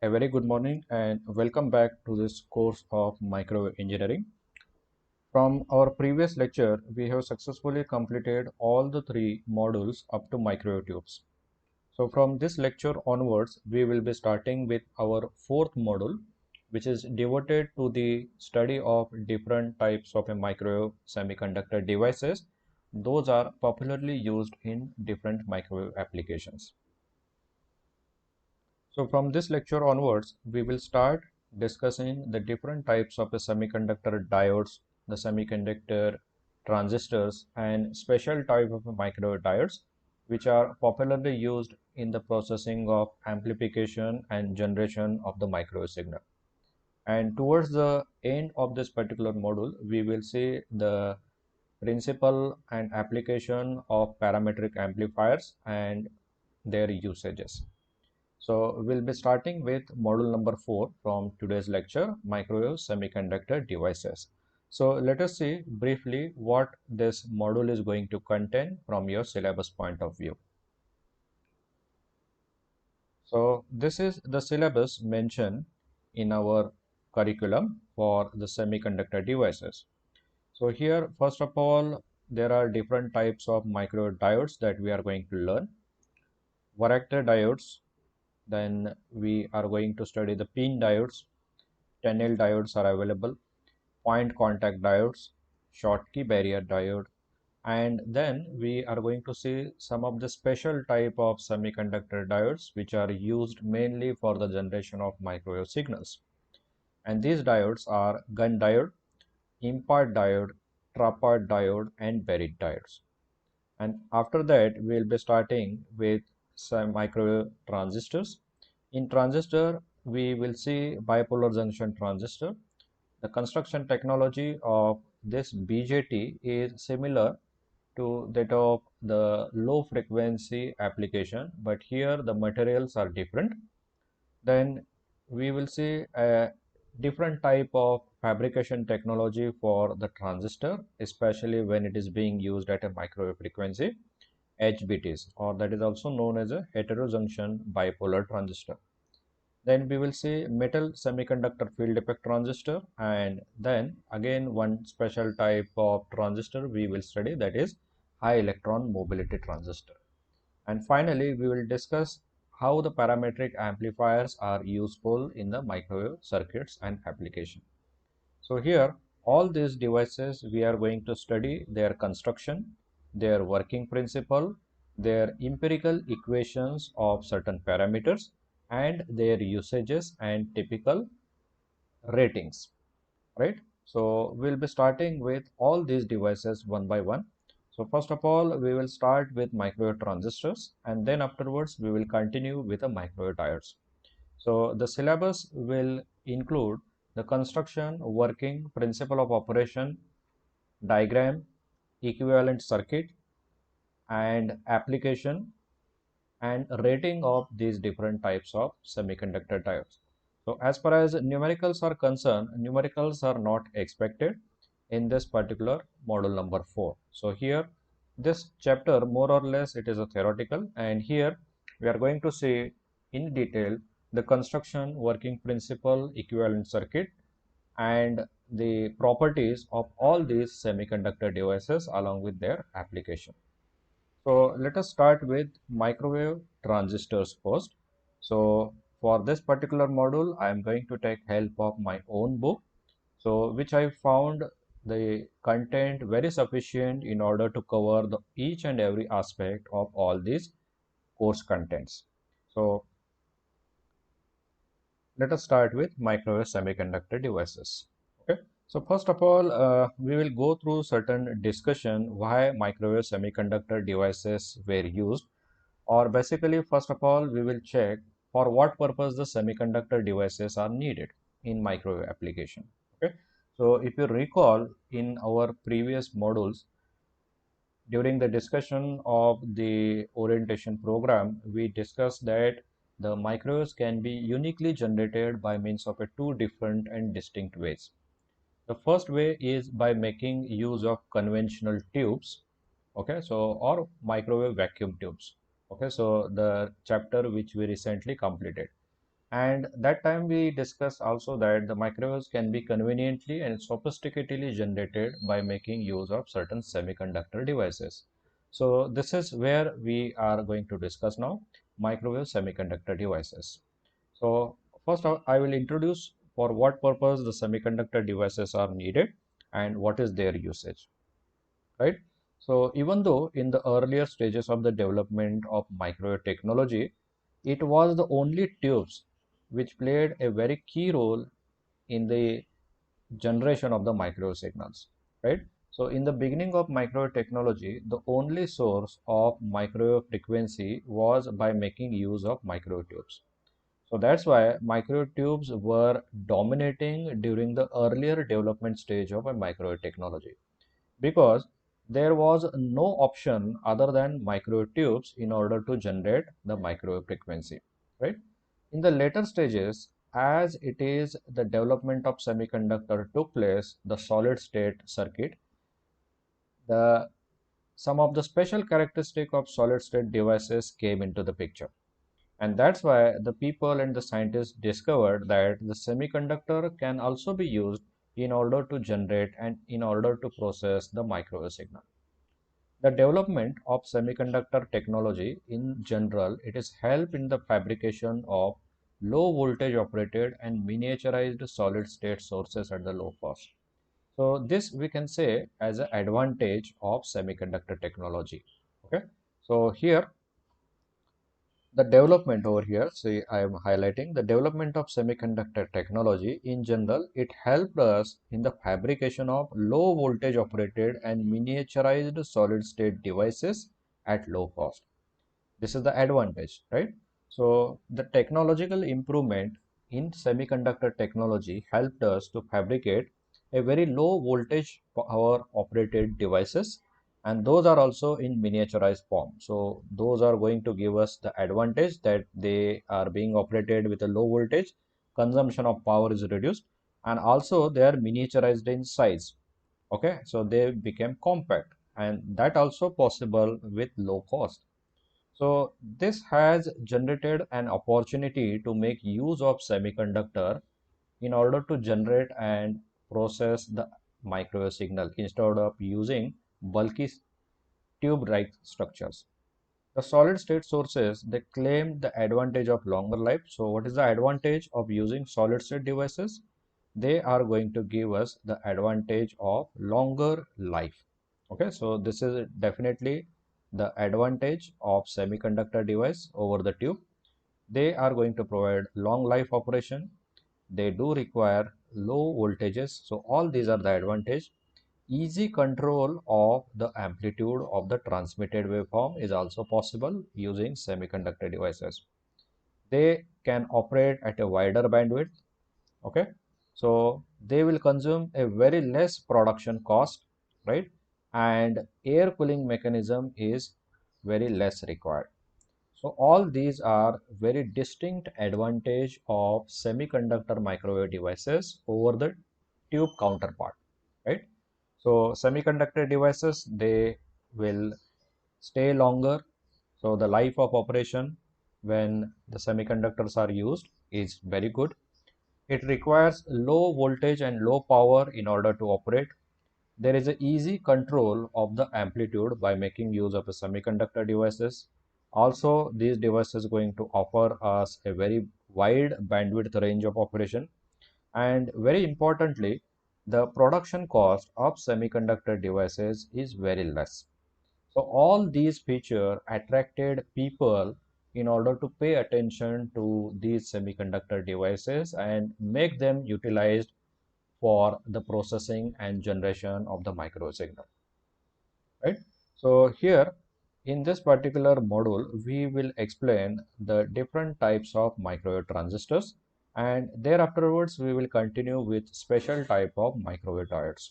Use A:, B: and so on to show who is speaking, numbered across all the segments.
A: A very good morning and welcome back to this course of microwave engineering. From our previous lecture, we have successfully completed all the three modules up to microwave tubes. So from this lecture onwards, we will be starting with our fourth module, which is devoted to the study of different types of a microwave semiconductor devices. Those are popularly used in different microwave applications. So from this lecture onwards, we will start discussing the different types of the semiconductor diodes, the semiconductor transistors, and special type of microwave diodes, which are popularly used in the processing of amplification and generation of the microwave signal. And towards the end of this particular module, we will see the principle and application of parametric amplifiers and their usages. So we'll be starting with module number 4 from today's lecture, microwave semiconductor devices. So let us see briefly what this module is going to contain from your syllabus point of view. So this is the syllabus mentioned in our curriculum for the semiconductor devices. So here, first of all, there are different types of microwave diodes that we are going to learn. Varactor diodes, then we are going to study the pin diodes, tunnel diodes are available, point contact diodes, Schottky barrier diode, and then we are going to see some of the special type of semiconductor diodes which are used mainly for the generation of microwave signals. And these diodes are gun diode, impart diode, trapart diode, and buried diodes. And after that, we'll be starting with some microwave transistors. In transistor, we will see bipolar junction transistor. The construction technology of this BJT is similar to that of the low frequency application, but here the materials are different. Then we will see a different type of fabrication technology for the transistor, especially when it is being used at a microwave frequency, HBTs, or that is also known as a heterojunction bipolar transistor. Then we will see metal semiconductor field effect transistor, and then again one special type of transistor we will study, that is high electron mobility transistor. And finally, we will discuss how the parametric amplifiers are useful in the microwave circuits and application. So here, all these devices we are going to study their construction, their working principle, their empirical equations of certain parameters, and their usages and typical ratings, right? So we'll be starting with all these devices one by one. So first of all, we will start with microwave transistors, and then afterwards we will continue with the microwave diodes. So the syllabus will include the construction, working, principle of operation, diagram, equivalent circuit, and application and rating of these different types of semiconductor diodes. So as far as numericals are concerned, numericals are not expected in this particular module number 4. So here this chapter more or less it is a theoretical, and here we are going to see in detail the construction, working principle, equivalent circuit, and the properties of all these semiconductor devices along with their application. So let us start with microwave transistors first. So for this particular module, I am going to take help of my own book, so which I found the content very sufficient in order to cover each and every aspect of all these course contents. So let us start with microwave semiconductor devices. Okay. So first of all, we will go through certain discussion why microwave semiconductor devices were used, or basically first of all we will check for what purpose the semiconductor devices are needed in microwave application. Okay. So if you recall in our previous modules, during the discussion of the orientation program, we discussed that the microwaves can be uniquely generated by means of two different and distinct ways. The first way is by making use of conventional tubes, okay, so or microwave vacuum tubes. Okay, so the chapter which we recently completed. And that time we discussed also that the microwaves can be conveniently and sophisticatedly generated by making use of certain semiconductor devices. So this is where we are going to discuss now, microwave semiconductor devices. So first I will introduce for what purpose the semiconductor devices are needed and what is their usage, right? So even though in the earlier stages of the development of microwave technology, it was the only tubes which played a very key role in the generation of the microwave signals, right? So in the beginning of microwave technology, the only source of microwave frequency was by making use of microwave tubes. So that's why microwave tubes were dominating during the earlier development stage of a microwave technology, because there was no option other than microwave tubes in order to generate the microwave frequency, right? In the later stages, as it is the development of semiconductor took place, the solid state circuit, the some of the special characteristic of solid state devices came into the picture. And that's why the people and the scientists discovered that the semiconductor can also be used in order to generate and in order to process the microwave signal. The development of semiconductor technology in general, it is help in the fabrication of low voltage operated and miniaturized solid state sources at the low cost. So this we can say as an advantage of semiconductor technology. Okay. So here the development over here, see I am highlighting the development of semiconductor technology in general, it helped us in the fabrication of low voltage operated and miniaturized solid state devices at low cost. This is the advantage, right? So the technological improvement in semiconductor technology helped us to fabricate a very low voltage power operated devices, and those are also in miniaturized form. So those are going to give us the advantage that they are being operated with a low voltage, consumption of power is reduced, and also they are miniaturized in size. Okay, so they became compact, and that also possible with low cost. So this has generated an opportunity to make use of semiconductor in order to generate and process the microwave signal instead of using bulky tube-like structures. The solid state sources, they claim the advantage of longer life. So what is the advantage of using solid state devices? They are going to give us the advantage of longer life. Okay, so this is definitely the advantage of semiconductor device over the tube. They are going to provide long life operation. They do require low voltages. So all these are the advantage. Easy control of the amplitude of the transmitted waveform is also possible using semiconductor devices. They can operate at a wider bandwidth. Okay, so they will consume a very less production cost, right? And air cooling mechanism is very less required. So all these are very distinct advantage of semiconductor microwave devices over the tube counterpart, right? So semiconductor devices, they will stay longer. So the life of operation when the semiconductors are used is very good. It requires low voltage and low power in order to operate. There is an easy control of the amplitude by making use of a semiconductor devices. Also, these devices going to offer us a very wide bandwidth range of operation. And very importantly, the production cost of semiconductor devices is very less. So all these features attracted people in order to pay attention to these semiconductor devices and make them utilized for the processing and generation of the micro signal, right? So here in this particular module, we will explain the different types of microwave transistors, and thereafterwards we will continue with special type of microwave diodes.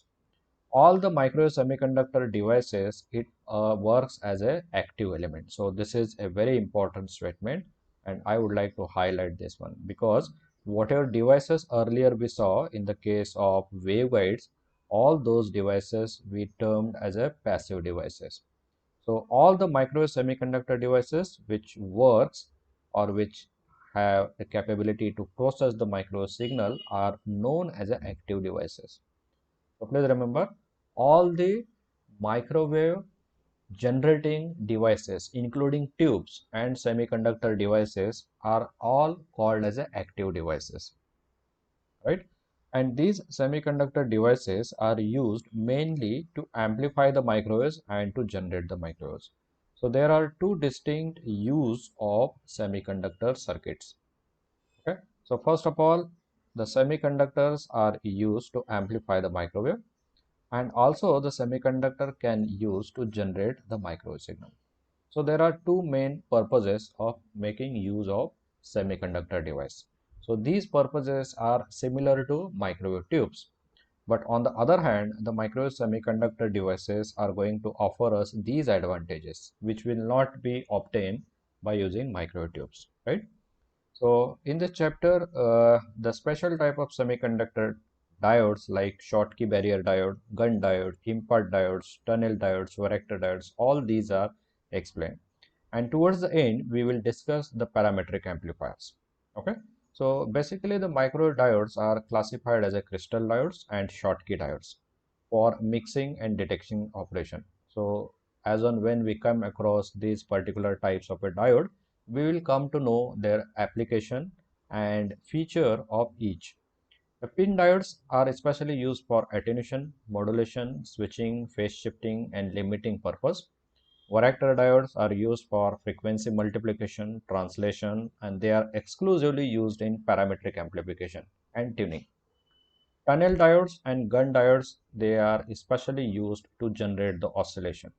A: All the microwave semiconductor devices, it works as a active element. So this is a very important statement, and I would like to highlight this one because whatever devices earlier we saw in the case of waveguides, all those devices we termed as a passive devices. So all the microwave semiconductor devices which works or which have the capability to process the microwave signal are known as active devices. So please remember, all the microwave generating devices, including tubes and semiconductor devices, are all called as active devices, right? And these semiconductor devices are used mainly to amplify the microwaves and to generate the microwaves. So there are two distinct use of semiconductor circuits. Okay. So first of all, the semiconductors are used to amplify the microwave, and also the semiconductor can use to generate the microwave signal. So there are two main purposes of making use of semiconductor device. So these purposes are similar to microwave tubes. But on the other hand, the microwave semiconductor devices are going to offer us these advantages, which will not be obtained by using microwave tubes, right? So in this chapter, the special type of semiconductor diodes like Schottky barrier diode, gun diode, impart diodes, tunnel diodes, varactor diodes, all these are explained. And towards the end, we will discuss the parametric amplifiers. Okay. So basically the microwave diodes are classified as a crystal diodes and Schottky diodes for mixing and detection operation. So as on when we come across these particular types of a diode, we will come to know their application and feature of each. The pin diodes are especially used for attenuation, modulation, switching, phase shifting, and limiting purpose. Varactor diodes are used for frequency multiplication, translation, and they are exclusively used in parametric amplification and tuning. Tunnel diodes and gun diodes, they are especially used to generate the oscillation.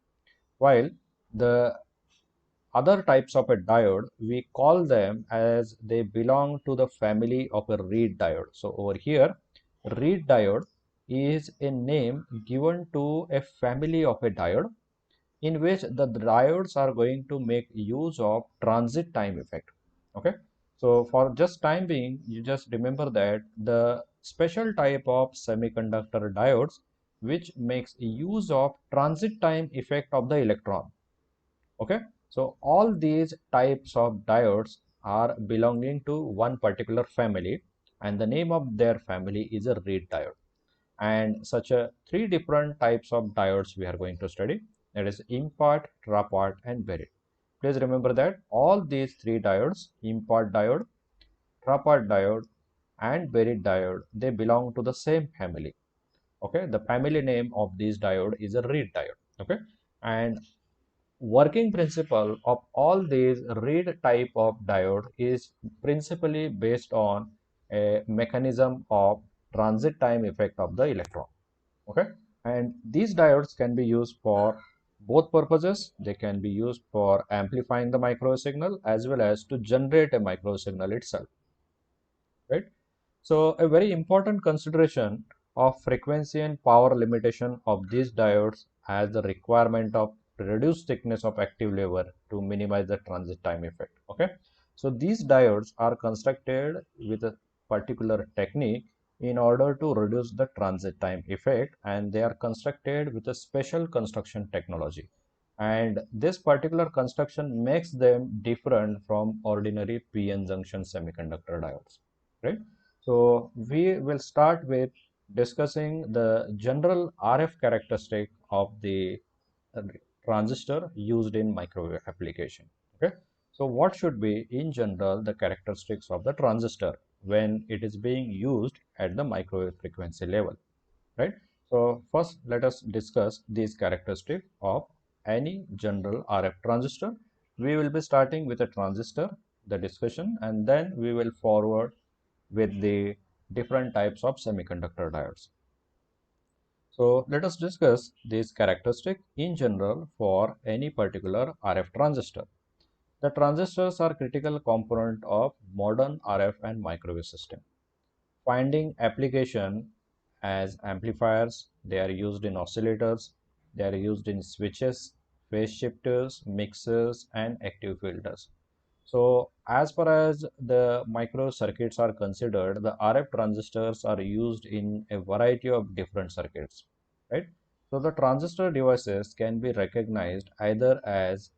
A: While the other types of a diode, we call them as they belong to the family of a reed diode. So over here, reed diode is a name given to a family of a diode in which the diodes are going to make use of transit time effect. Okay. So for just time being, you just remember that the special type of semiconductor diodes which makes use of transit time effect of the electron. Okay. So all these types of diodes are belonging to one particular family, and the name of their family is a reed diode. And such a three different types of diodes we are going to study, that is impart, trapart, and buried. Please remember that all these three diodes, impart diode, trapart diode, and buried diode, they belong to the same family. Okay, the family name of this diode is a reed diode. Okay, and working principle of all these reed type of diode is principally based on a mechanism of transit time effect of the electron. Okay, and these diodes can be used for both purposes. They can be used for amplifying the microwave signal as well as to generate a microwave signal itself, right? So a very important consideration of frequency and power limitation of these diodes as the requirement of reduced thickness of active layer to minimize the transit time effect. Okay, so these diodes are constructed with a particular technique in order to reduce the transit time effect, and they are constructed with a special construction technology, and this particular construction makes them different from ordinary p-n junction semiconductor diodes, right? So we will start with discussing the general RF characteristic of the uh, transistor used in microwave application. Okay. So what should be in general the characteristics of the transistor when it is being used at the microwave frequency level, right? So first let us discuss these characteristics of any general RF transistor. We will be starting with a transistor, the discussion, and then we will forward with the different types of semiconductor diodes. So let us discuss these characteristics in general for any particular RF transistor. The transistors are critical component of modern RF and microwave system. Finding application as amplifiers, they are used in oscillators, they are used in switches, phase shifters, mixers, and active filters. So as far as the micro circuits are considered, the RF transistors are used in a variety of different circuits, right? So the transistor devices can be recognized either as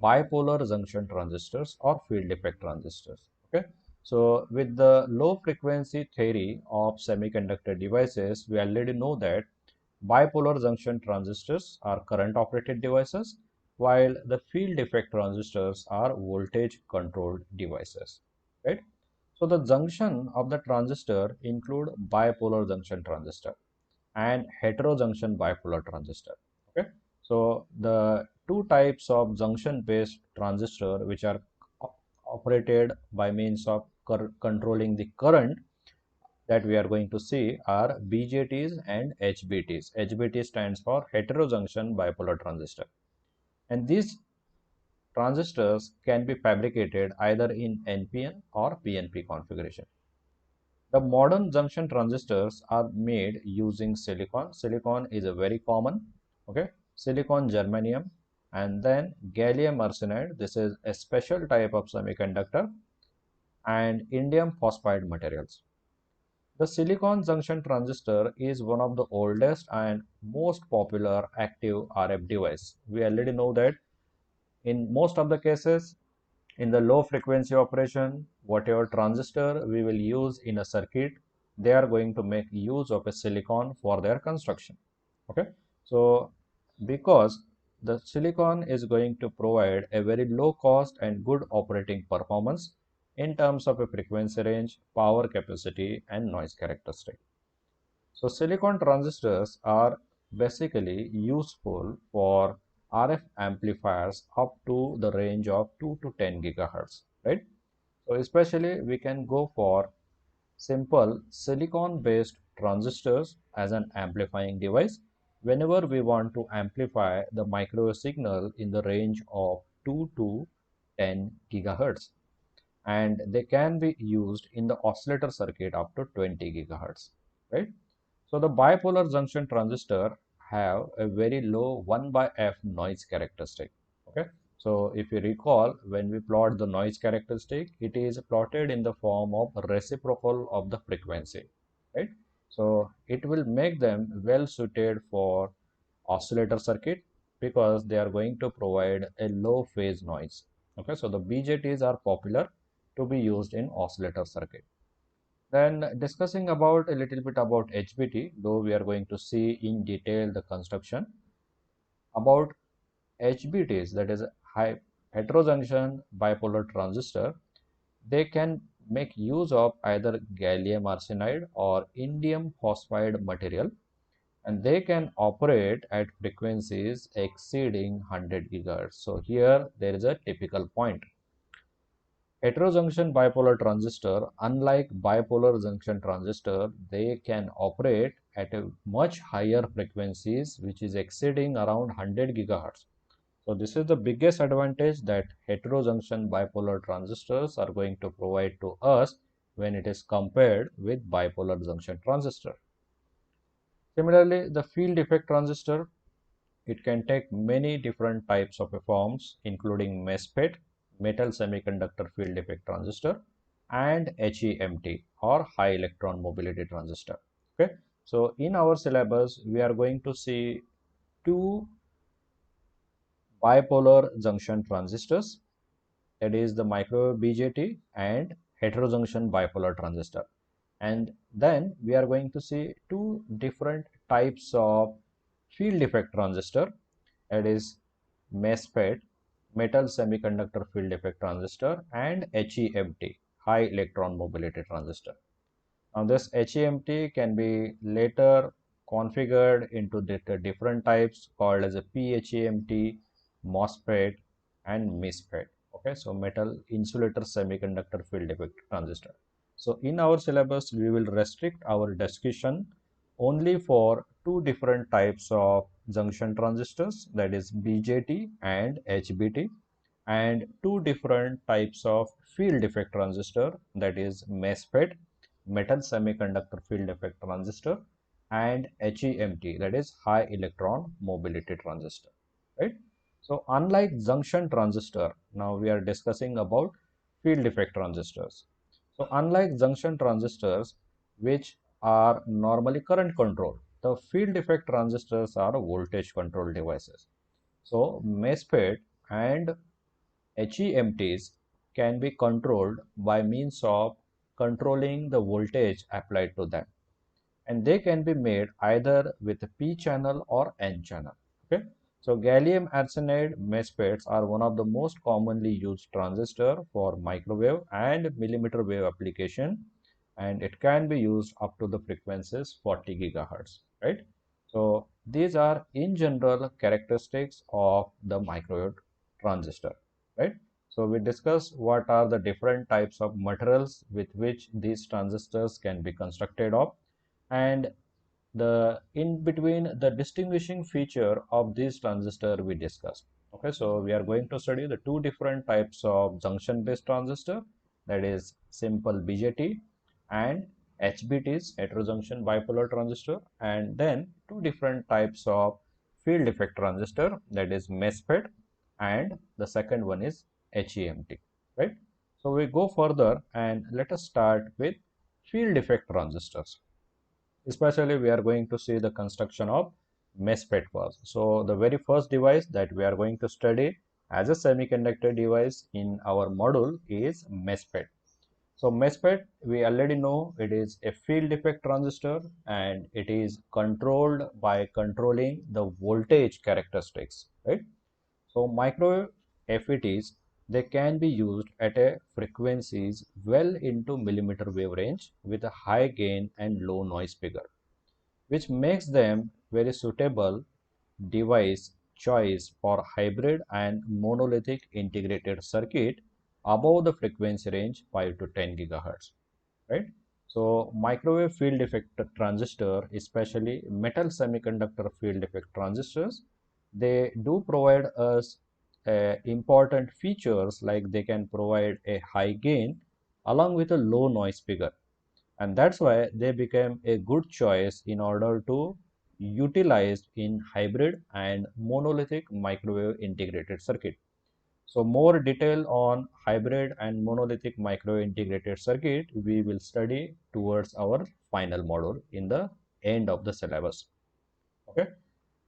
A: bipolar junction transistors or field effect transistors. Okay. So with the low frequency theory of semiconductor devices, we already know that bipolar junction transistors are current operated devices, while the field effect transistors are voltage controlled devices, right? So the junction of the transistor include bipolar junction transistor and heterojunction bipolar transistor. Okay, so the two types of junction based transistor which are operated by means of controlling the current that we are going to see are BJTs and HBTs. HBT stands for heterojunction bipolar transistor, and these transistors can be fabricated either in NPN or PNP configuration. The modern junction transistors are made using silicon. Silicon is a very common, okay? Silicon germanium and then gallium arsenide. This is a special type of semiconductor, and indium phosphide materials. The silicon junction transistor is one of the oldest and most popular active RF device. We already know that in most of the cases, in the low frequency operation, whatever transistor we will use in a circuit, they are going to make use of a silicon for their construction. Okay, so because the silicon is going to provide a very low cost and good operating performance in terms of a frequency range, power capacity, and noise characteristic. So silicon transistors are basically useful for RF amplifiers up to the range of 2 to 10 gigahertz, right? So especially we can go for simple silicon based transistors as an amplifying device whenever we want to amplify the microwave signal in the range of 2 to 10 gigahertz, and they can be used in the oscillator circuit up to 20 gigahertz, right? So the bipolar junction transistor have a very low 1 by F noise characteristic. Okay. So if you recall, when we plot the noise characteristic, it is plotted in the form of reciprocal of the frequency, right? So it will make them well suited for oscillator circuit because they are going to provide a low phase noise. Okay. So the BJTs are popular to be used in oscillator circuit. Then discussing about a little bit about HBT, though we are going to see in detail the construction about HBTs, that is high heterojunction bipolar transistor. They can make use of either gallium arsenide or indium phosphide material, and they can operate at frequencies exceeding 100 gigahertz. So here there is a typical point. Heterojunction bipolar transistor, unlike bipolar junction transistor, they can operate at a much higher frequencies which is exceeding around 100 gigahertz. So this is the biggest advantage that heterojunction bipolar transistors are going to provide to us when it is compared with bipolar junction transistor. Similarly, the field effect transistor, it can take many different types of forms, including MESFET, metal semiconductor field effect transistor, and HEMT or high electron mobility transistor. Okay, so in our syllabus, we are going to see two bipolar junction transistors, that is the microwave BJT and heterojunction bipolar transistor. And then we are going to see two different types of field effect transistor, that is MESFET, metal semiconductor field effect transistor, and HEMT, high electron mobility transistor. Now this HEMT can be later configured into different types called as a PHEMT, MOSFET, and MESFET. Okay, so metal insulator semiconductor field effect transistor. So in our syllabus, we will restrict our discussion only for two different types of junction transistors, that is BJT and HBT, and two different types of field effect transistor, that is MESFET, metal semiconductor field effect transistor, and HEMT, that is high electron mobility transistor, right? So unlike junction transistor, now we are discussing about field effect transistors. So unlike junction transistors, which are normally current controlled, the field effect transistors are voltage controlled devices. So MESFET and HEMTs can be controlled by means of controlling the voltage applied to them, and they can be made either with a P channel or N channel. Okay, so gallium arsenide MESFETs are one of the most commonly used transistor for microwave and millimeter wave application, and it can be used up to the frequencies 40 gigahertz, right? So these are in general characteristics of the microwave transistor, right? So we discussed what are the different types of materials with which these transistors can be constructed of, and the in between the distinguishing feature of this transistor we discussed. Okay, so we are going to study the two different types of junction based transistor, that is simple BJT and HBTs, heterojunction bipolar transistor, and then two different types of field effect transistor, that is MESFET, and the second one is HEMT, right? So we go further and let us start with field effect transistors. Especially we are going to see the construction of MESFET first. So the very first device that we are going to study as a semiconductor device in our module is MESFET. So MESFET, we already know it is a field effect transistor, and it is controlled by controlling the voltage characteristics, right? So microwave FETs, they can be used at a frequencies well into millimeter wave range with a high gain and low noise figure, which makes them very suitable device choice for hybrid and monolithic integrated circuit above the frequency range 5 to 10 gigahertz, right? So microwave field effect transistor, especially metal semiconductor field effect transistors, they do provide us important features, like they can provide a high gain along with a low noise figure, and that's why they became a good choice in order to utilize in hybrid and monolithic microwave integrated circuit. So more detail on hybrid and monolithic microwave integrated circuit we will study towards our final module in the end of the syllabus. Okay,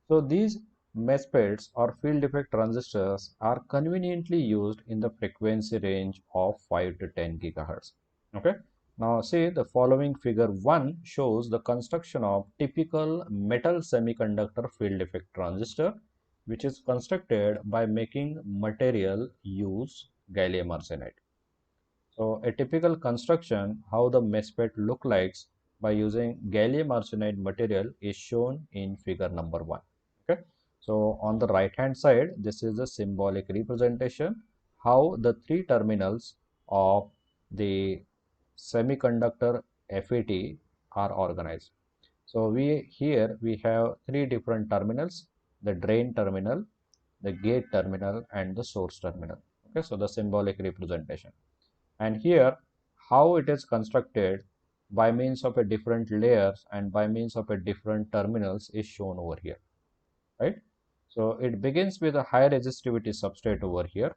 A: so these MESFETs or field effect transistors are conveniently used in the frequency range of 5 to 10 gigahertz. Okay, now see the following figure 1 shows the construction of typical metal semiconductor field effect transistor, which is constructed by making material use gallium arsenide. So a typical construction how the MESFET look like by using gallium arsenide material is shown in figure number 1. Okay, so on the right hand side, this is the symbolic representation how the three terminals of the semiconductor FET are organized. So we have three different terminals: the drain terminal, the gate terminal, and the source terminal. Okay, so the symbolic representation. And here how it is constructed by means of a different layers and by means of a different terminals is shown over here, right? So it begins with a high resistivity substrate over here,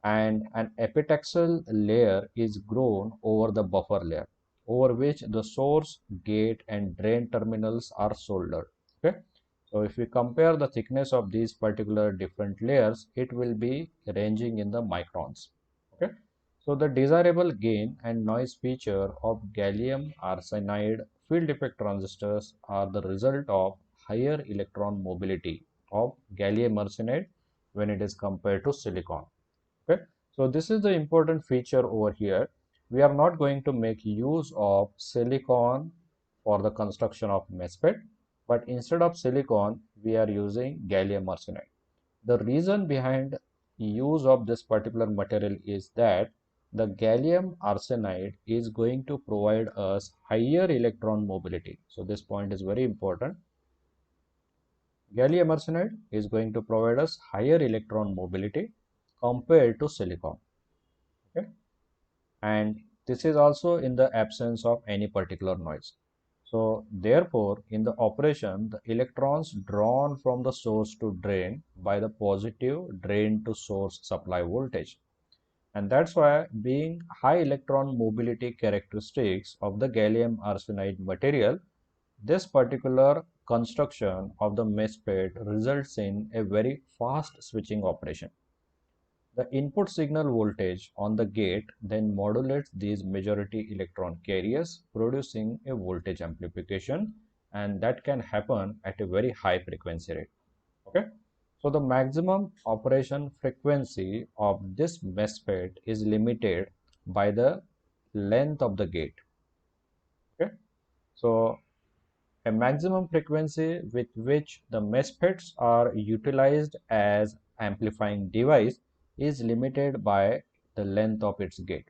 A: and an epitaxial layer is grown over the buffer layer, over which the source, gate, and drain terminals are soldered. Okay, so if we compare the thickness of these particular different layers, it will be ranging in the microns. Okay, so the desirable gain and noise feature of gallium arsenide field effect transistors are the result of higher electron mobility of gallium arsenide when it is compared to silicon. Okay, so this is the important feature over here. We are not going to make use of silicon for the construction of MESFET, but instead of silicon, we are using gallium arsenide. The reason behind use of this particular material is that the gallium arsenide is going to provide us higher electron mobility. So this point is very important. Gallium arsenide is going to provide us higher electron mobility compared to silicon. Okay, and this is also in the absence of any particular noise. So therefore, in the operation, the electrons drawn from the source to drain by the positive drain to source supply voltage. And that's why, being high electron mobility characteristics of the gallium arsenide material, this particular construction of the MESFET results in a very fast switching operation. The input signal voltage on the gate then modulates these majority electron carriers, producing a voltage amplification, and that can happen at a very high frequency rate. Okay. So the maximum operation frequency of this MESFET is limited by the length of the gate. Okay. So a maximum frequency with which the MESFETs are utilized as amplifying device is limited by the length of its gate.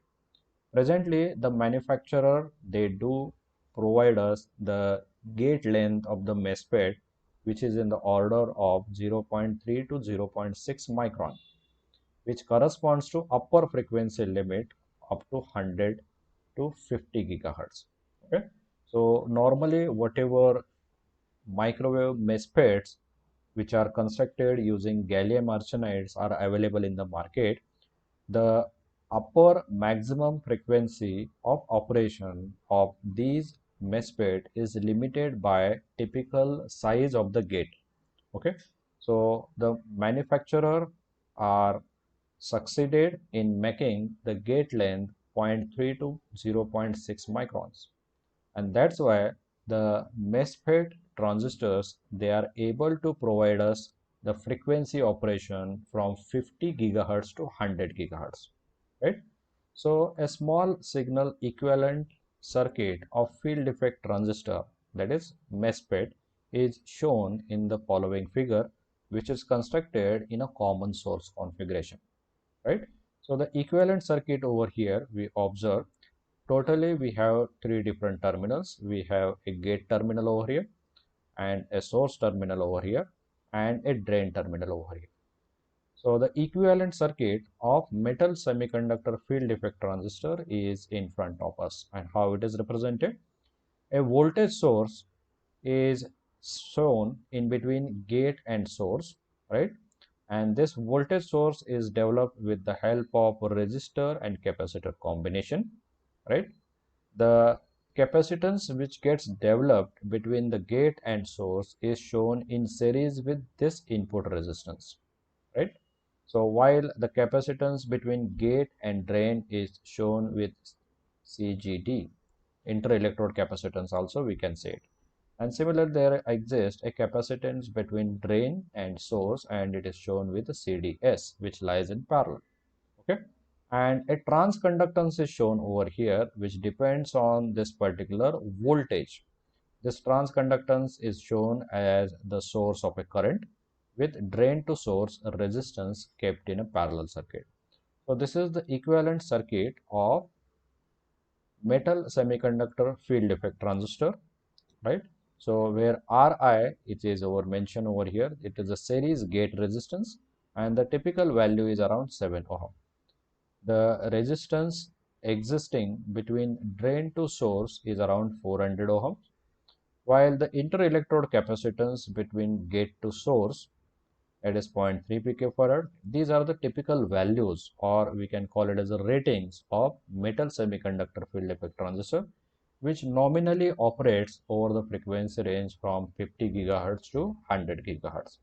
A: Presently, the manufacturer, they do provide us the gate length of the MESFET, which is in the order of 0.3 to 0.6 micron, which corresponds to upper frequency limit up to 100 to 50 gigahertz. Okay. So normally whatever microwave MESFETs which are constructed using gallium arsenides are available in the market, the upper maximum frequency of operation of these MESFET is limited by typical size of the gate. Okay, so the manufacturer are succeeded in making the gate length 0.3 to 0.6 microns, and that's why the MESFET transistors, they are able to provide us the frequency operation from 50 gigahertz to 100 gigahertz, right? So a small signal equivalent circuit of field effect transistor, that is MESFET, is shown in the following figure, which is constructed in a common source configuration, right? So the equivalent circuit over here, we observe totally we have three different terminals. We have a gate terminal over here, and a source terminal over here, and a drain terminal over here. So the equivalent circuit of metal semiconductor field effect transistor is in front of us, and how it is represented. A voltage source is shown in between gate and source, right? And this voltage source is developed with the help of resistor and capacitor combination, right? The capacitance which gets developed between the gate and source is shown in series with this input resistance, right? So while the capacitance between gate and drain is shown with CGD, inter-electrode capacitance also we can say it. And similarly, there exists a capacitance between drain and source, and it is shown with the CDS, which lies in parallel. Okay. And a transconductance is shown over here, which depends on this particular voltage. This transconductance is shown as the source of a current with drain to source resistance kept in a parallel circuit. So this is the equivalent circuit of metal semiconductor field effect transistor, right? So where Ri, it is over mentioned over here, it is a series gate resistance, and the typical value is around 7 ohm. The resistance existing between drain to source is around 400 ohms, while the inter-electrode capacitance between gate to source, it is 0.3 picofarad. These are the typical values, or we can call it as the ratings of metal semiconductor field effect transistor, which nominally operates over the frequency range from 50 gigahertz to 100 gigahertz.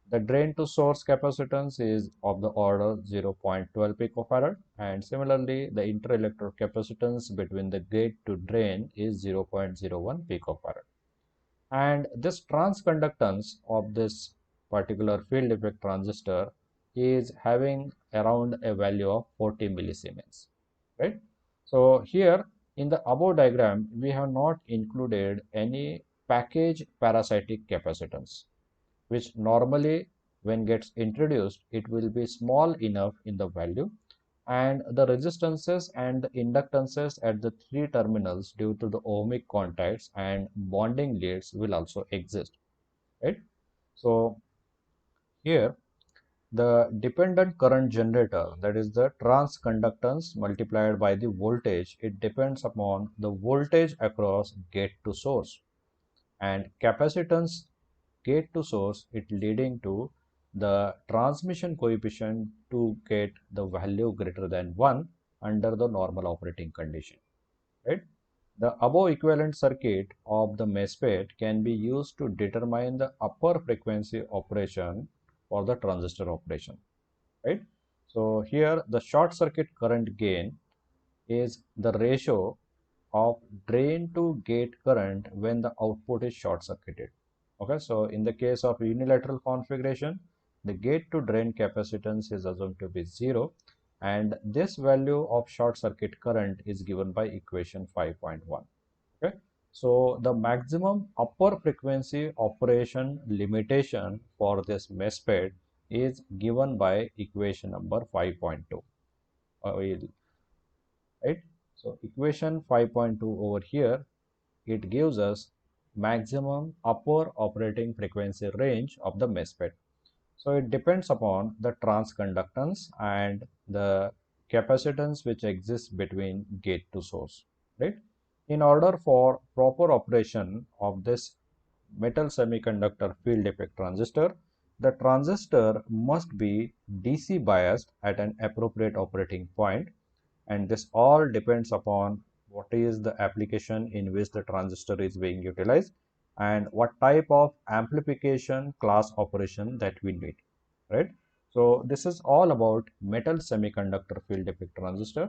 A: The drain to source capacitance is of the order 0.12 picofarad, and similarly the inter-electrode capacitance between the gate to drain is 0.01 picofarad. And this transconductance of this particular field effect transistor is having around a value of 40 millisiemens, right? So here in the above diagram, we have not included any package parasitic capacitance, which normally when gets introduced, it will be small enough in the value, and the resistances and the inductances at the three terminals due to the ohmic contacts and bonding leads will also exist, right? So here the dependent current generator, that is the transconductance multiplied by the voltage, it depends upon the voltage across gate to source, and capacitance gate to source, it leading to the transmission coefficient to get the value greater than 1 under the normal operating condition, right? The above equivalent circuit of the MESFET can be used to determine the upper frequency operation for the transistor operation, right? So here the short circuit current gain is the ratio of drain to gate current when the output is short circuited. Okay, so in the case of unilateral configuration, the gate to drain capacitance is assumed to be 0, and this value of short circuit current is given by equation 5.1. Okay, so the maximum upper frequency operation limitation for this MESFET is given by equation number 5.2. Right? So equation 5.2 over here, it gives us maximum upper operating frequency range of the MESFET. So it depends upon the transconductance and the capacitance which exists between gate to source, right? In order for proper operation of this metal semiconductor field effect transistor, the transistor must be DC biased at an appropriate operating point, and this all depends upon what is the application in which the transistor is being utilized and what type of amplification class operation that we need, right? So this is all about metal semiconductor field effect transistor.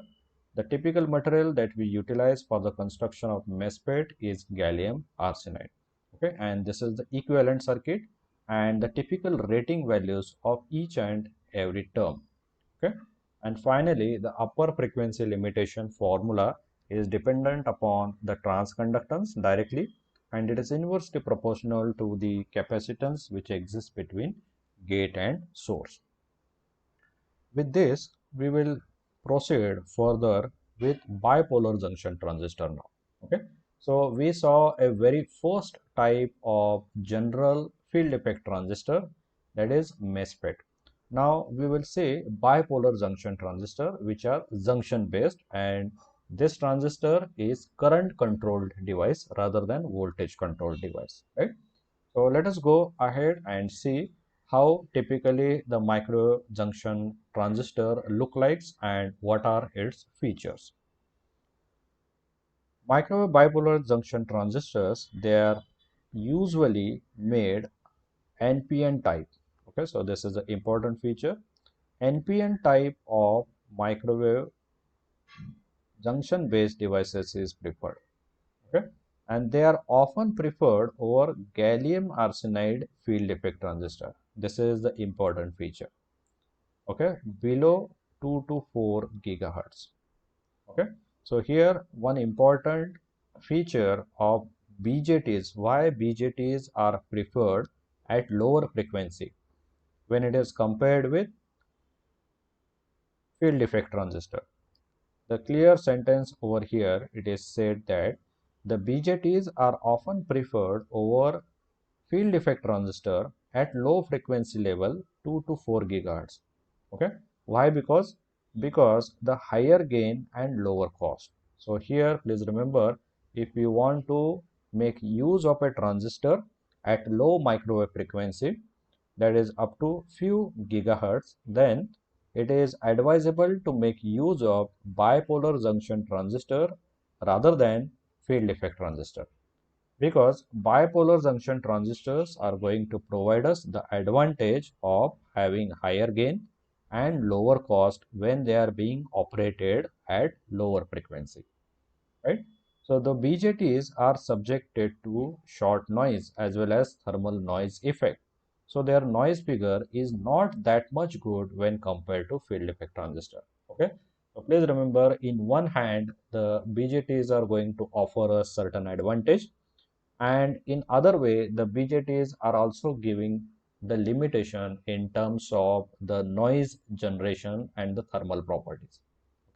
A: The typical material that we utilize for the construction of MESFET is gallium arsenide. Okay, and this is the equivalent circuit and the typical rating values of each and every term. Okay, and finally, the upper frequency limitation formula is dependent upon the transconductance directly, and it is inversely proportional to the capacitance which exists between gate and source. With this, we will proceed further with bipolar junction transistor now. Okay, so we saw a very first type of general field effect transistor, that is MESFET. Now we will see bipolar junction transistor, which are junction based, and this transistor is current controlled device rather than voltage controlled device, right? So let us go ahead and see how typically the micro junction transistor look like and what are its features. Microwave bipolar junction transistors, they are usually made NPN type. Okay, so this is an important feature. NPN type of microwave junction based devices is preferred. Okay, and they are often preferred over gallium arsenide field effect transistor. This is the important feature. Okay, below 2 to 4 gigahertz. Okay, so here one important feature of BJTs, why BJTs are preferred at lower frequency when it is compared with field effect transistor. The clear sentence over here, it is said that the BJTs are often preferred over field effect transistor at low frequency level 2 to 4 gigahertz. Okay, why? Because the higher gain and lower cost. So here please remember, if you want to make use of a transistor at low microwave frequency, that is up to few gigahertz, then it is advisable to make use of bipolar junction transistor rather than field effect transistor, because bipolar junction transistors are going to provide us the advantage of having higher gain and lower cost when they are being operated at lower frequency, right? So the BJTs are subjected to short noise as well as thermal noise effect. So their noise figure is not that much good when compared to field effect transistor. Okay. So please remember, in one hand, the BJTs are going to offer us certain advantage, and in other way, the BJTs are also giving the limitation in terms of the noise generation and the thermal properties.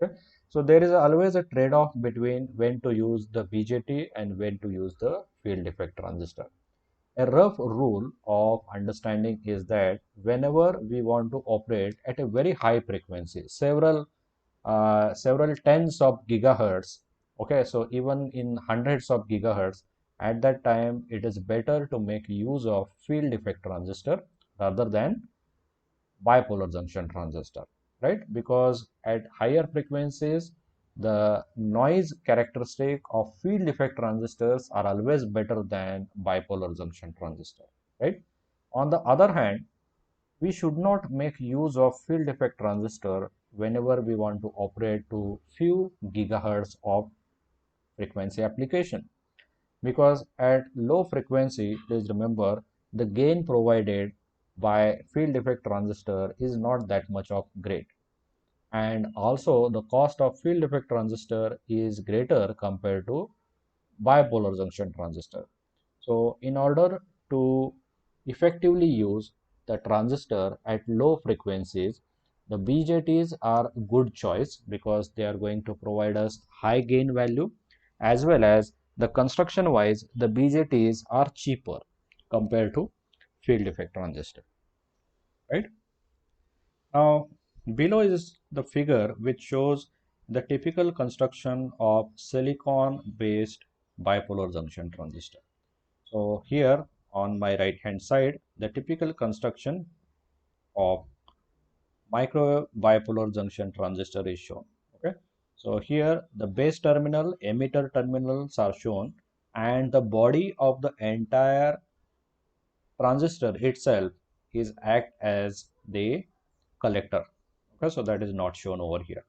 A: Okay, so there is always a trade-off between when to use the BJT and when to use the field effect transistor. A rough rule of understanding is that whenever we want to operate at a very high frequency, several tens of gigahertz, okay, so even in hundreds of gigahertz, at that time it is better to make use of field effect transistor rather than bipolar junction transistor, right? Because at higher frequencies, the noise characteristic of field effect transistors are always better than bipolar junction transistor, right? On the other hand, we should not make use of field effect transistor whenever we want to operate to few gigahertz of frequency application, because at low frequency, please remember, the gain provided by field effect transistor is not that much of great, and also the cost of field effect transistor is greater compared to bipolar junction transistor. So in order to effectively use the transistor at low frequencies, the BJTs are good choice because they are going to provide us high gain value, as well as the construction wise the BJTs are cheaper compared to field effect transistor, right? Now below is the figure which shows the typical construction of silicon based bipolar junction transistor. So here on my right hand side, the typical construction of microwave bipolar junction transistor is shown. Okay. So here the base terminal, emitter terminals are shown, and the body of the entire transistor itself is act as the collector. Okay. So that is not shown over here.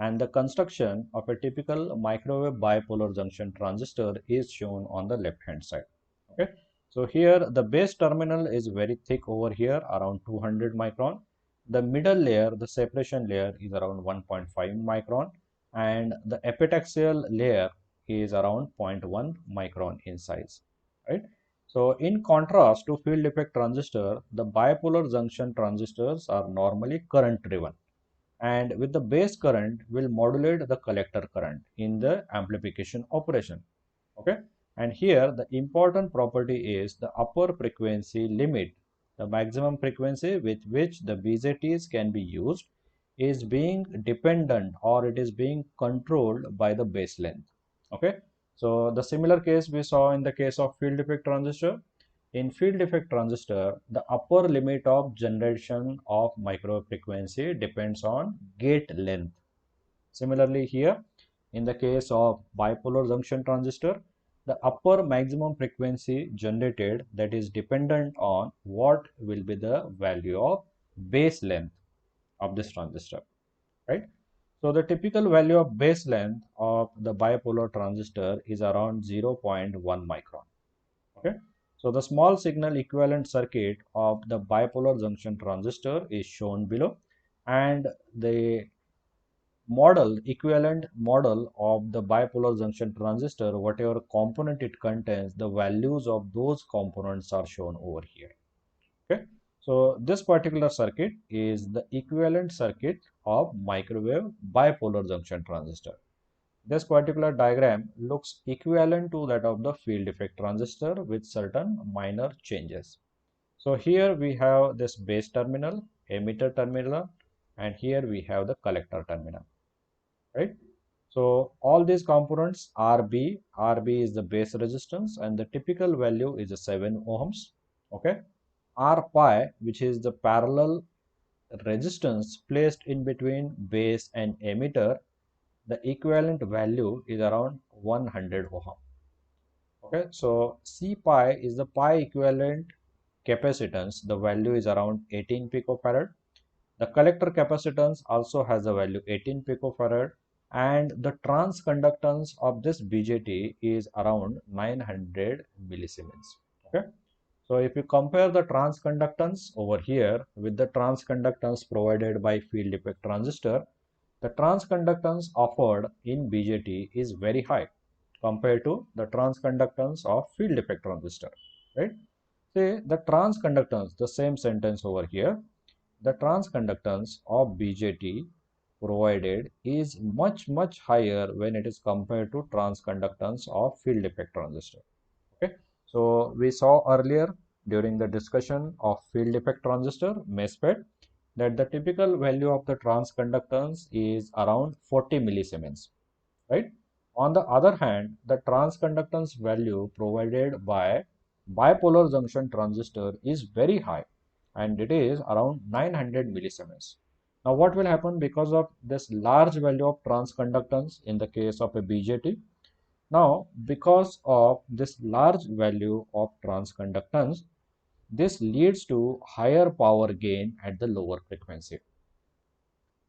A: And the construction of a typical microwave bipolar junction transistor is shown on the left hand side. Okay, so here the base terminal is very thick over here, around 200 micron. The middle layer, the separation layer, is around 1.5 micron, and the epitaxial layer is around 0.1 micron in size, right? So in contrast to field effect transistor, the bipolar junction transistors are normally current driven, and with the base current will modulate the collector current in the amplification operation. Okay, and here the important property is the upper frequency limit, the maximum frequency with which the BJTs can be used is being dependent, or it is being controlled by the base length. Okay, so the similar case we saw in the case of field effect transistor. In field effect transistor, the upper limit of generation of microwave frequency depends on gate length. Similarly here, in the case of bipolar junction transistor, the upper maximum frequency generated, that is dependent on what will be the value of base length of this transistor, right? So the typical value of base length of the bipolar transistor is around 0.1 micron. Okay, so the small signal equivalent circuit of the bipolar junction transistor is shown below, and the equivalent model of the bipolar junction transistor, whatever component it contains, the values of those components are shown over here. Okay, so this particular circuit is the equivalent circuit of microwave bipolar junction transistor. This particular diagram looks equivalent to that of the field effect transistor with certain minor changes. So here we have this base terminal, emitter terminal, and here we have the collector terminal, right? So all these components RB is the base resistance, and the typical value is 7 ohms. Okay, R pi, which is the parallel resistance placed in between base and emitter, the equivalent value is around 100 ohm. Okay, so C pi is the pi equivalent capacitance, the value is around 18 picofarad. The collector capacitance also has a value 18 picofarad, and the transconductance of this BJT is around 900 millisiemens. Okay, so if you compare the transconductance over here with the transconductance provided by field effect transistor, the transconductance offered in BJT is very high compared to the transconductance of field effect transistor, right? Say the transconductance, the same sentence over here, the transconductance of BJT provided is much higher when it is compared to transconductance of field effect transistor. Okay, so we saw earlier during the discussion of field effect transistor MESFET that the typical value of the transconductance is around 40 millisiemens, right? On the other hand, the transconductance value provided by bipolar junction transistor is very high, and it is around 900 millisiemens. Now what will happen because of this large value of transconductance in the case of a BJT? Now because of this large value of transconductance, this leads to higher power gain at the lower frequency.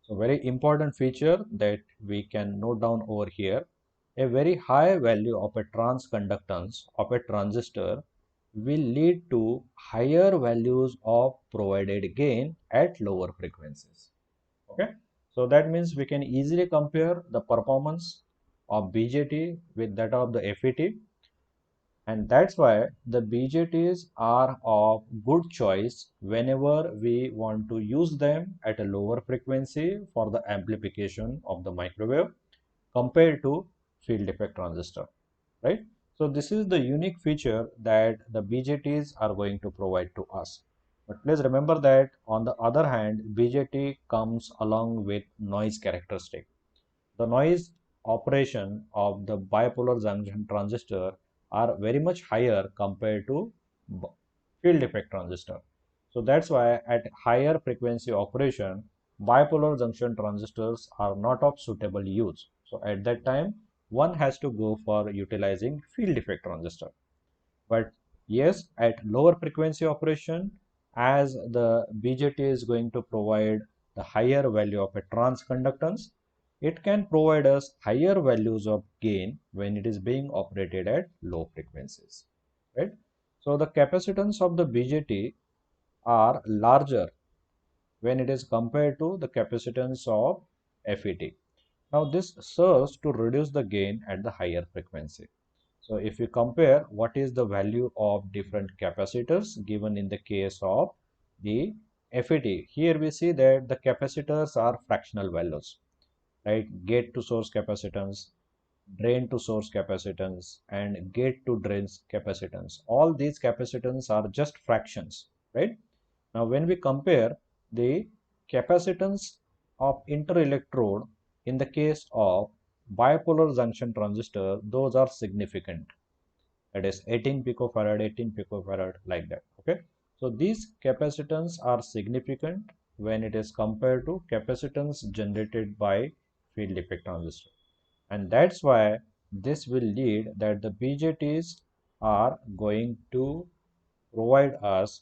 A: So very important feature that we can note down over here. A very high value of a transconductance of a transistor will lead to higher values of provided gain at lower frequencies. Okay, so that means we can easily compare the performance of BJT with that of the FET, and that's why the BJTs are of good choice whenever we want to use them at a lower frequency for the amplification of the microwave compared to field effect transistor, right? So this is the unique feature that the BJTs are going to provide to us. But please remember that on the other hand, BJT comes along with noise characteristic. The noise operation of the bipolar junction transistor are very much higher compared to field effect transistor. So that's why at higher frequency operation, bipolar junction transistors are not of suitable use. So at that time, one has to go for utilizing field effect transistor. But yes, at lower frequency operation, as the BJT is going to provide the higher value of a transconductance, it can provide us higher values of gain when it is being operated at low frequencies, right? So the capacitance of the BJT are larger when it is compared to the capacitance of FET. Now this serves to reduce the gain at the higher frequency. So if we compare what is the value of different capacitors given in the case of the FET, here we see that the capacitors are fractional values, right? Gate to source capacitance, drain to source capacitance, and gate to drain capacitance. All these capacitance are just fractions, right? Now when we compare the capacitance of interelectrode in the case of bipolar junction transistor, those are significant. That is 18 picofarad, 18 picofarad, like that. Okay, so these capacitance are significant when it is compared to capacitance generated by field effect transistor, and that's why this will lead that the BJTs are going to provide us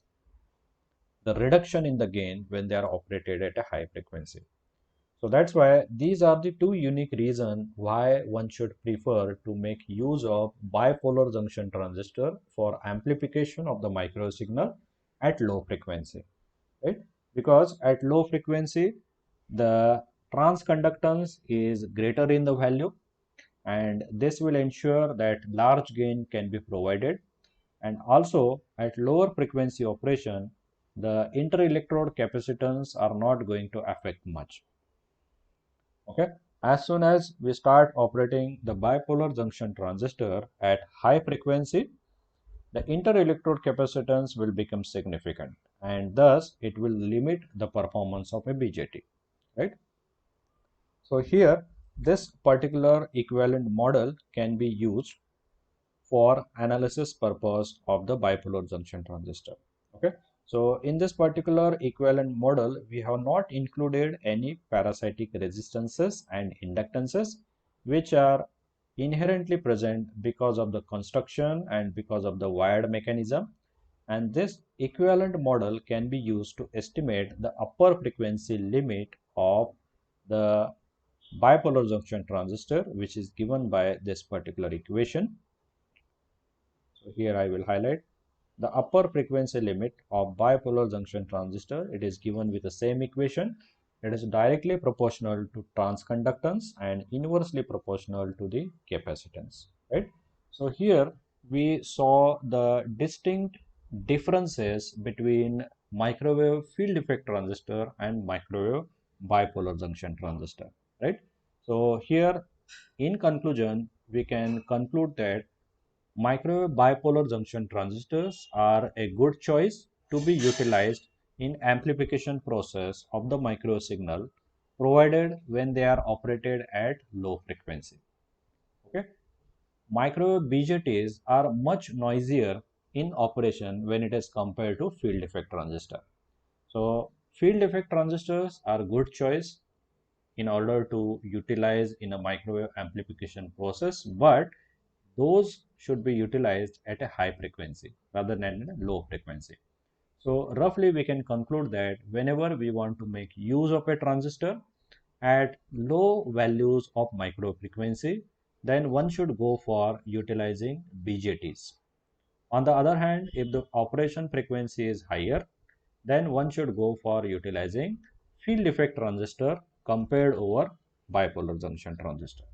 A: the reduction in the gain when they are operated at a high frequency. So that's why these are the two unique reasons why one should prefer to make use of bipolar junction transistor for amplification of the micro signal at low frequency, right? Because at low frequency, the transconductance is greater in the value, and this will ensure that large gain can be provided. And also at lower frequency operation, the interelectrode capacitance are not going to affect much. Okay, as soon as we start operating the bipolar junction transistor at high frequency, the interelectrode capacitance will become significant, and thus it will limit the performance of a BJT, right? So here this particular equivalent model can be used for analysis purpose of the bipolar junction transistor. Okay, so in this particular equivalent model, we have not included any parasitic resistances and inductances which are inherently present because of the construction and because of the wired mechanism, and this equivalent model can be used to estimate the upper frequency limit of the bipolar junction transistor, which is given by this particular equation. So here I will highlight the upper frequency limit of bipolar junction transistor. It is given with the same equation. It is directly proportional to transconductance and inversely proportional to the capacitance, right? So here we saw the distinct differences between microwave field effect transistor and microwave bipolar junction transistor, right? So here in conclusion, we can conclude that microwave bipolar junction transistors are a good choice to be utilized in amplification process of the micro signal, provided when they are operated at low frequency. Okay, microwave BJTs are much noisier in operation when it is compared to field effect transistor. So field effect transistors are good choice in order to utilize in a microwave amplification process, but those should be utilized at a high frequency rather than a low frequency. So roughly we can conclude that whenever we want to make use of a transistor at low values of micro frequency, then one should go for utilizing BJTs. On the other hand, if the operation frequency is higher, then one should go for utilizing field effect transistor compared over bipolar junction transistor,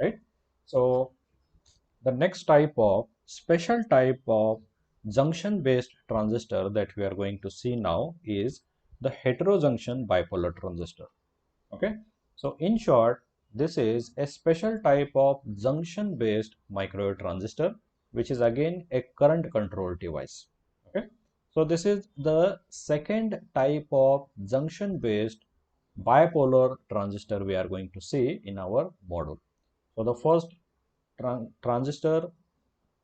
A: right? So the next type of special type of junction based transistor that we are going to see now is the heterojunction bipolar transistor. Okay, so in short, this is a special type of junction based microwave transistor, which is again a current control device. Okay, so this is the second type of junction based bipolar transistor we are going to see in our module. So the first transistor,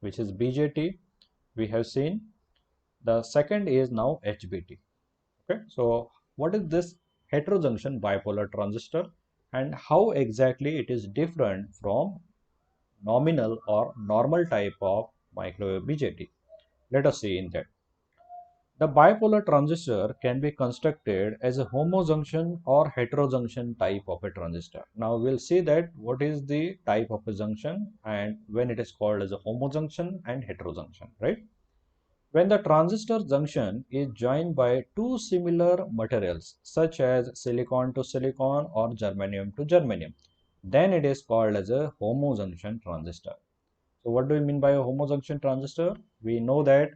A: which is BJT, we have seen. The second is now HBT. Okay, so what is this heterojunction bipolar transistor and how exactly it is different from nominal or normal type of microwave BJT? Let us see in that. The bipolar transistor can be constructed as a homojunction or heterojunction type of a transistor. Now we'll see that what is the type of a junction and when it is called as a homojunction and heterojunction, right? When the transistor junction is joined by two similar materials such as silicon to silicon or germanium to germanium, then it is called as a homojunction transistor. So what do we mean by a homojunction transistor? We know that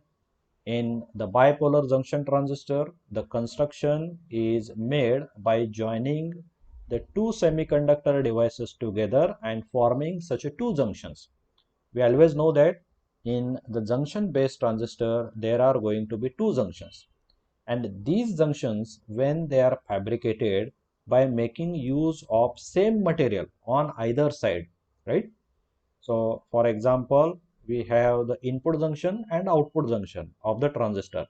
A: in the bipolar junction transistor, the construction is made by joining the two semiconductor devices together and forming such a two junctions. We always know that in the junction based transistor, there are going to be two junctions. And these junctions, when they are fabricated by making use of same material on either side, right? So for example, we have the input junction and output junction of the transistor.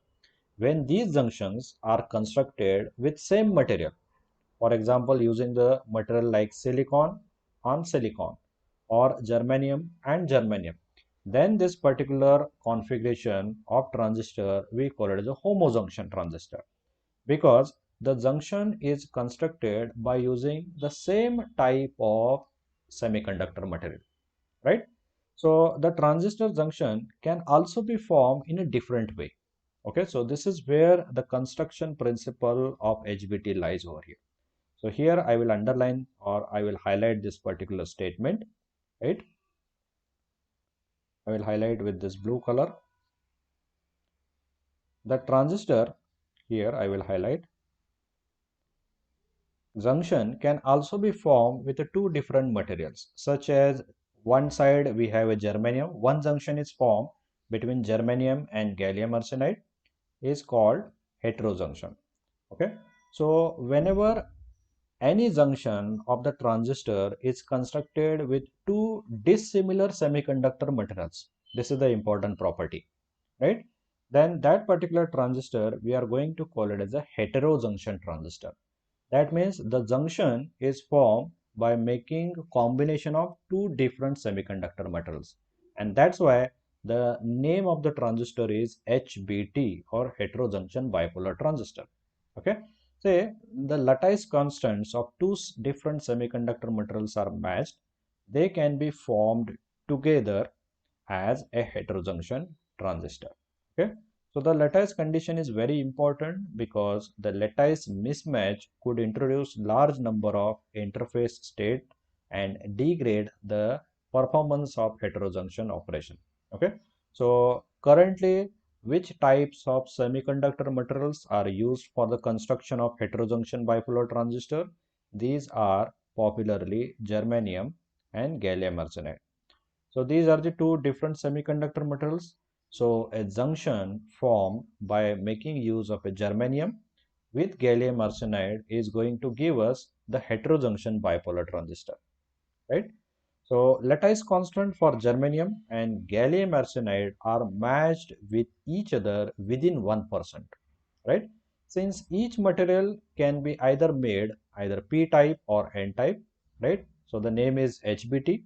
A: When these junctions are constructed with same material, for example, using the material like silicon on silicon or germanium and germanium, then this particular configuration of transistor we call it as a homojunction transistor because the junction is constructed by using the same type of semiconductor material, right? So the transistor junction can also be formed in a different way. Okay, so this is where the construction principle of HBT lies over here. So here I will underline or I will highlight this particular statement, right? I will highlight with this blue color. The transistor, here I will highlight, junction can also be formed with two different materials, such as one side we have a germanium, one junction is formed between germanium and gallium arsenide is called heterojunction. Okay, so whenever any junction of the transistor is constructed with two dissimilar semiconductor materials, this is the important property, right? Then that particular transistor we are going to call it as a heterojunction transistor. That means the junction is formed by making combination of two different semiconductor materials, and that's why the name of the transistor is HBT or heterojunction bipolar transistor. Okay, say the lattice constants of two different semiconductor materials are matched, they can be formed together as a heterojunction transistor. Okay, so the lattice condition is very important because the lattice mismatch could introduce large number of interface state and degrade the performance of heterojunction operation. Okay, so currently which types of semiconductor materials are used for the construction of heterojunction bipolar transistor? These are popularly germanium and gallium arsenide. So these are the two different semiconductor materials. So a junction formed by making use of a germanium with gallium arsenide is going to give us the heterojunction bipolar transistor, right? So lattice constant for germanium and gallium arsenide are matched with each other within 1%, right? Since each material can be either made either p-type or n-type, right? So the name is HBT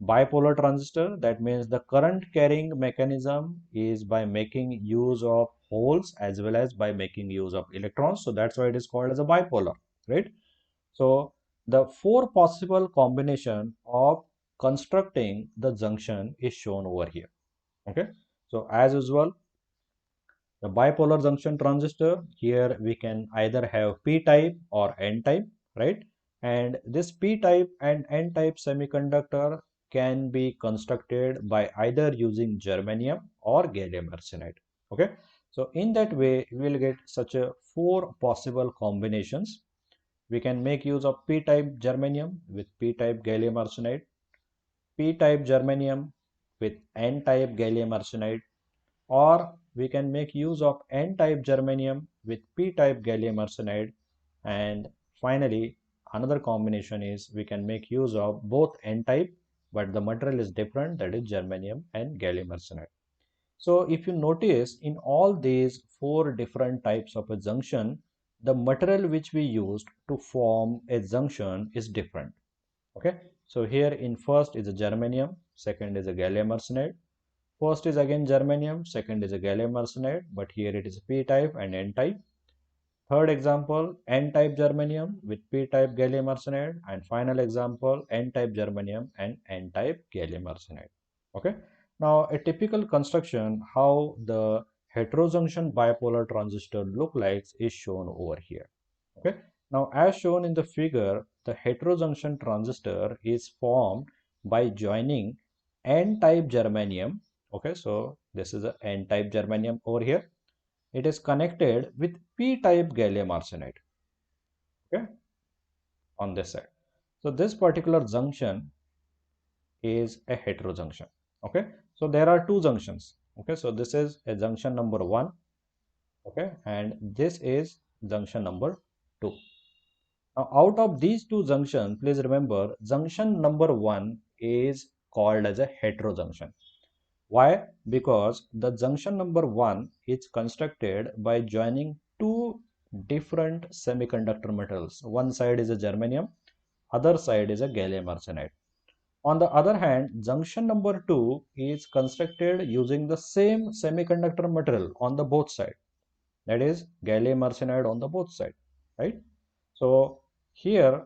A: bipolar transistor. That means the current carrying mechanism is by making use of holes as well as by making use of electrons. So that's why it is called as a bipolar, right? So the four possible combination of constructing the junction is shown over here. Okay. So as usual, the bipolar junction transistor, here we can either have p-type or n-type, right? And this p-type and n-type semiconductor can be constructed by either using germanium or gallium arsenide. Okay. So in that way, we will get such a four possible combinations. We can make use of p-type germanium with p-type gallium arsenide, p-type germanium with n-type gallium arsenide, or we can make use of n-type germanium with p-type gallium arsenide, and finally another combination is we can make use of both n-type but the material is different, that is germanium and gallium arsenide. So if you notice, in all these four different types of a junction, the material which we used to form a junction is different. Okay, so here in first is a germanium, second is a gallium arsenide. First is again germanium, second is a gallium arsenide, but here it is p-type and n-type. Third example, n-type germanium with p-type gallium arsenide, and final example, n-type germanium and n-type gallium arsenide. Okay. Now a typical construction how the heterojunction bipolar transistor look like is shown over here. Okay. Now as shown in the figure, the heterojunction transistor is formed by joining n-type germanium. Okay, so this is a n-type germanium over here. It is connected with p-type gallium arsenide. Okay, on this side. So this particular junction is a heterojunction. Okay, so there are two junctions. Okay, so this is a junction number 1. Okay, and this is junction number 2. Now, out of these two junctions, please remember junction number 1 is called as a heterojunction. Why? Because the junction number 1 is constructed by joining two different semiconductor metals. One side is a germanium, other side is a gallium arsenide. On the other hand, junction number 2 is constructed using the same semiconductor material on the both side. That is gallium arsenide on the both side, right? So here,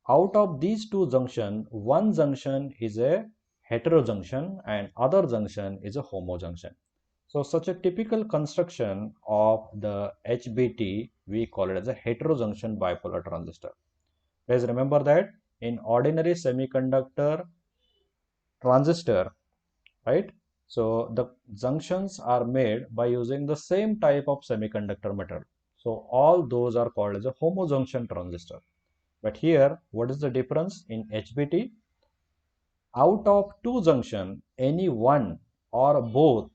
A: out of these two junction, one junction is a heterojunction and other junction is a homojunction. So such a typical construction of the HBT, we call it as a heterojunction bipolar transistor. Please remember that in ordinary semiconductor transistor, right? So the junctions are made by using the same type of semiconductor material. So all those are called as a homojunction transistor. But here, what is the difference in HBT? Out of two junction, any one or both,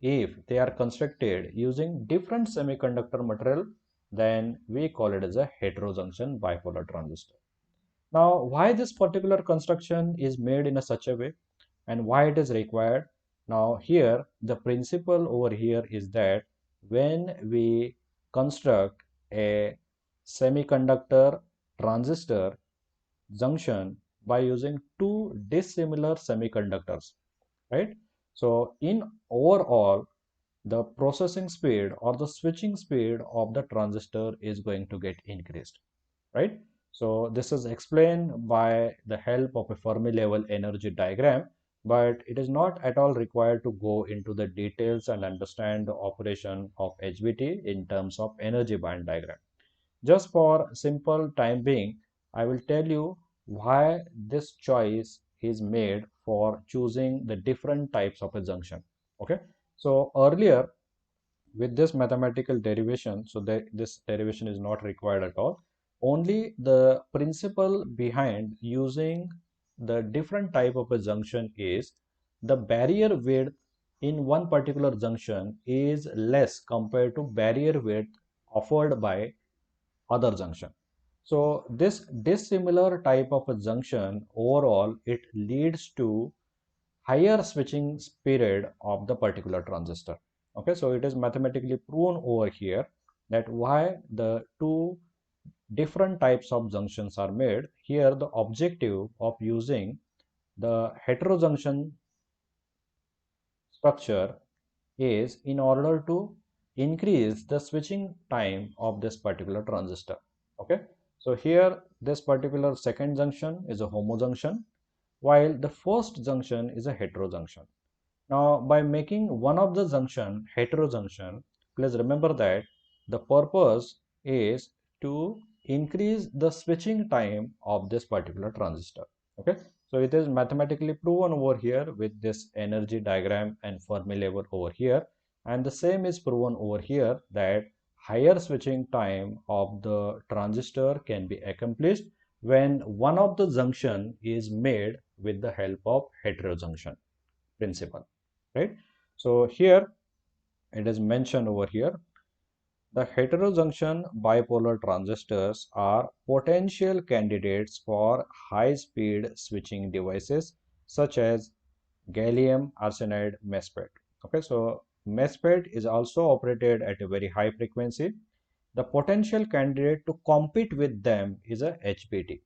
A: if they are constructed using different semiconductor material, then we call it as a heterojunction bipolar transistor. Now, why this particular construction is made in a such a way and why it is required? Now, here the principle over here is that when we construct a semiconductor transistor junction by using two dissimilar semiconductors, right? So in overall, the processing speed or the switching speed of the transistor is going to get increased, right? So this is explained by the help of a Fermi level energy diagram, but it is not at all required to go into the details and understand the operation of HBT in terms of energy band diagram. Just for simple time being, I will tell you why this choice is made for choosing the different types of a junction. Okay, so earlier with this mathematical derivation, so this derivation is not required at all. Only the principle behind using the different type of a junction is the barrier width in one particular junction is less compared to barrier width offered by other junction. So this dissimilar type of a junction overall it leads to higher switching period of the particular transistor. Okay, so it is mathematically proven over here that why the two different types of junctions are made. Here the objective of using the heterojunction structure is in order to increase the switching time of this particular transistor. Okay, so here this particular second junction is a homojunction, while the first junction is a heterojunction. Now, by making one of the junction heterojunction, please remember that the purpose is to increase the switching time of this particular transistor. Okay, so it is mathematically proven over here with this energy diagram and Fermi level over here, and the same is proven over here that higher switching time of the transistor can be accomplished when one of the junction is made with the help of heterojunction principle, right? So here it is mentioned over here, the heterojunction bipolar transistors are potential candidates for high speed switching devices such as gallium arsenide MESFET. Okay, so MESFET is also operated at a very high frequency. The potential candidate to compete with them is a HBT.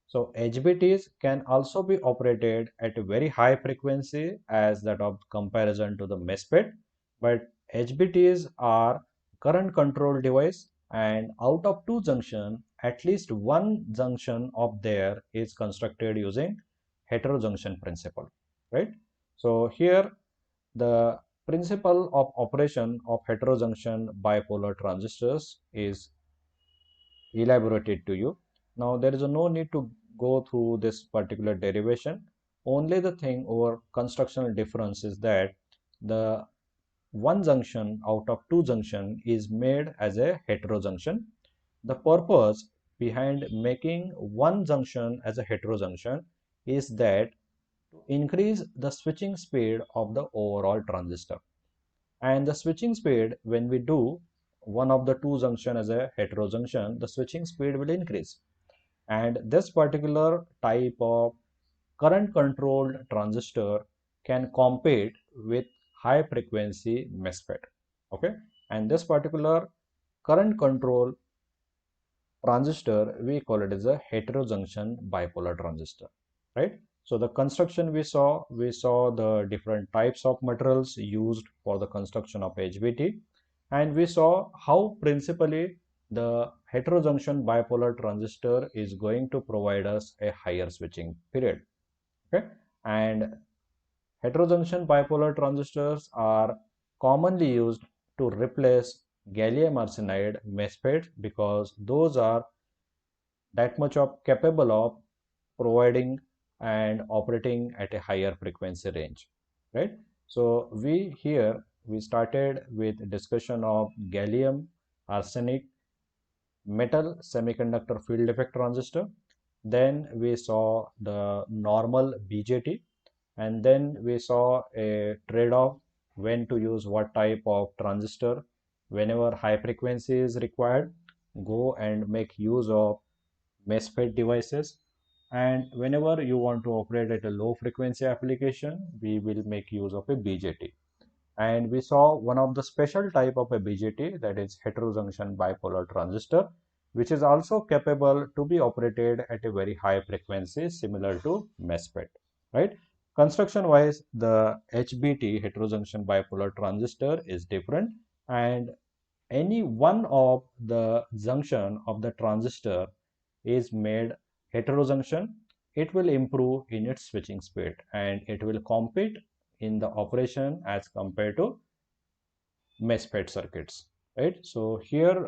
A: So HBTs can also be operated at a very high frequency as that of comparison to the MESFET, but HBTs are current control device, and out of two junction, at least one junction of there is constructed using heterojunction principle, right? So here the principle of operation of heterojunction bipolar transistors is elaborated to you. Now there is no need to go through this particular derivation. Only the thing over constructional difference is that the one junction out of two junction is made as a heterojunction. The purpose behind making one junction as a heterojunction is that to increase the switching speed of the overall transistor. And the switching speed, when we do one of the two junction as a heterojunction, the switching speed will increase. And this particular type of current controlled transistor can compete with high frequency MESFET. Okay, and this particular current control transistor, we call it as a heterojunction bipolar transistor, right? So the construction we saw the different types of materials used for the construction of HBT, and we saw how principally the heterojunction bipolar transistor is going to provide us a higher switching period. Okay, and heterojunction bipolar transistors are commonly used to replace gallium arsenide MESFET because those are that much of capable of providing and operating at a higher frequency range, right? So we started with discussion of gallium arsenic metal semiconductor field effect transistor. Then we saw the normal BJT, and then we saw a trade-off when to use what type of transistor. Whenever high frequency is required, go and make use of MESFET devices, and whenever you want to operate at a low frequency application, we will make use of a BJT. And we saw one of the special type of a BJT, that is heterojunction bipolar transistor, which is also capable to be operated at a very high frequency similar to MESFET, right? Construction wise, the HBT heterojunction bipolar transistor is different, and any one of the junction of the transistor is made heterojunction, it will improve in its switching speed and it will compete in the operation as compared to MESFET circuits, right? So here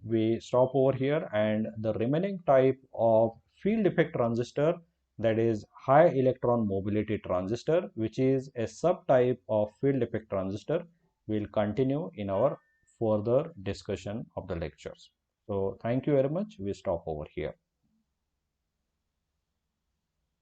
A: we stop over here, and the remaining type of field effect transistor, that is high electron mobility transistor, which is a subtype of field effect transistor, will continue in our further discussion of the lectures. So thank you very much. We stop over here.